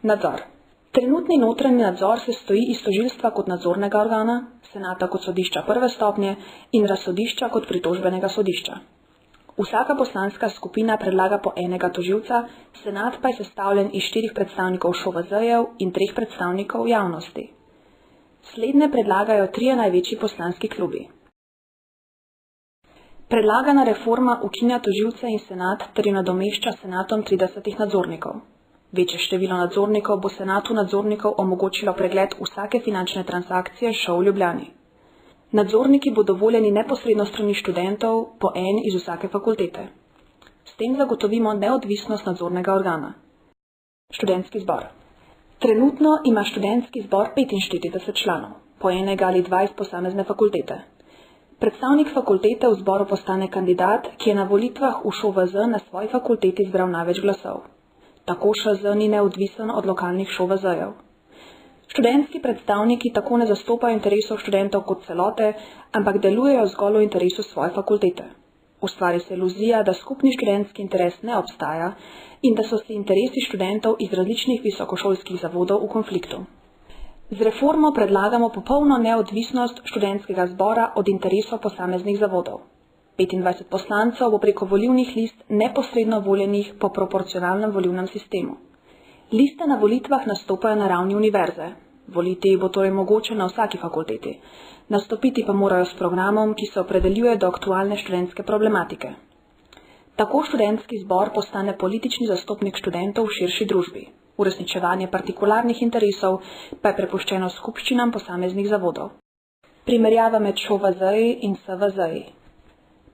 Nadzor. Trenutni notranji nadzor se stoji iz tožilstva kot nadzornega organa, senata kot sodišča prve stopnje in razsodišča kot pritožbenega sodišča. Vsaka poslanska skupina predlaga po enega tožilca, senat pa je sestavljen iz 4 predstavnikov ŠOVZ-jev in 3 predstavnikov javnosti. Slednje predlagajo 3 največji poslanski klubi. Predlagana reforma ukinja tožilce in senat ter jo nadomešča senatom 30 nadzornikov. Večje število nadzornikov bo senatu nadzornikov omogočilo pregled vsake finančne transakcije ŠOU v Ljubljani. Nadzorniki bodo voljeni neposredno strani študentov, po en iz vsake fakultete. S tem zagotovimo neodvisnost nadzornega organa. Študentski zbor. Trenutno ima študentski zbor 45 članov, po enega ali 2 iz posamezne fakultete. Predstavnik fakultete v zboru postane kandidat, ki je na volitvah v ŠOVZ na svoji fakulteti zbral največ glasov. Tako ŠZ ni neodvisen od lokalnih ŠOVZ-jev. Študentski predstavniki tako ne zastopajo interesov študentov kot celote, ampak delujejo zgolj v interesu svoje fakultete. Ustvari se iluzija, da skupni študentski interes ne obstaja in da so si interesi študentov iz različnih visokošolskih zavodov v konfliktu. Z reformo predlagamo popolno neodvisnost študentskega zbora od interesov posameznih zavodov. 25 poslancev bo preko volilnih list neposredno voljenih po proporcionalnem volilnem sistemu. Liste na volitvah nastopajo na ravni univerze. Voliti bo torej mogoče na vsaki fakulteti. Nastopiti pa morajo s programom, ki se opredeljuje do aktualne študentske problematike. Tako študentski zbor postane politični zastopnik študentov v širši družbi. Uresničevanje partikularnih interesov pa je prepuščeno skupščinam posameznih zavodov. Primerjava med ŠOVZ-ji in SVZ-ji.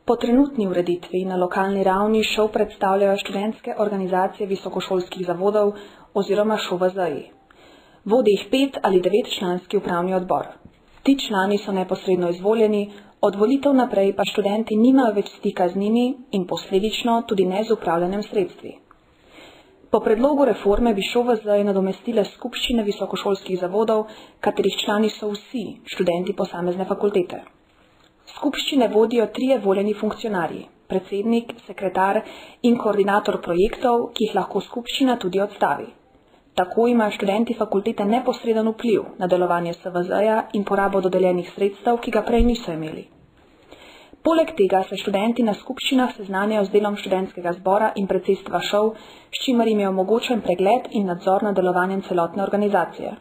Po trenutni ureditvi na lokalni ravni ŠOU predstavljajo študentske organizacije visokošolskih zavodov oziroma ŠOVZ-ji. Vodi jih 5 ali 9 članski upravni odbor. Ti člani so neposredno izvoljeni, od volitev naprej pa študenti nimajo več stika z njimi in posledično tudi ne z upravljanjem sredstvi. Po predlogu reforme bi ŠOVZ-ji nadomestile skupščine visokošolskih zavodov, katerih člani so vsi študenti posamezne fakultete. Skupščine vodijo 3 voljeni funkcionarji, predsednik, sekretar in koordinator projektov, ki jih lahko skupščina tudi odstavi. Tako imajo študenti fakultete neposreden vpliv na delovanje SVZ-ja in porabo dodeljenih sredstev, ki ga prej niso imeli. Poleg tega se študenti na skupščinah seznanjajo z delom študentskega zbora in predsedstva ŠOU, s čimer jim je omogočen pregled in nadzor nad delovanjem celotne organizacije.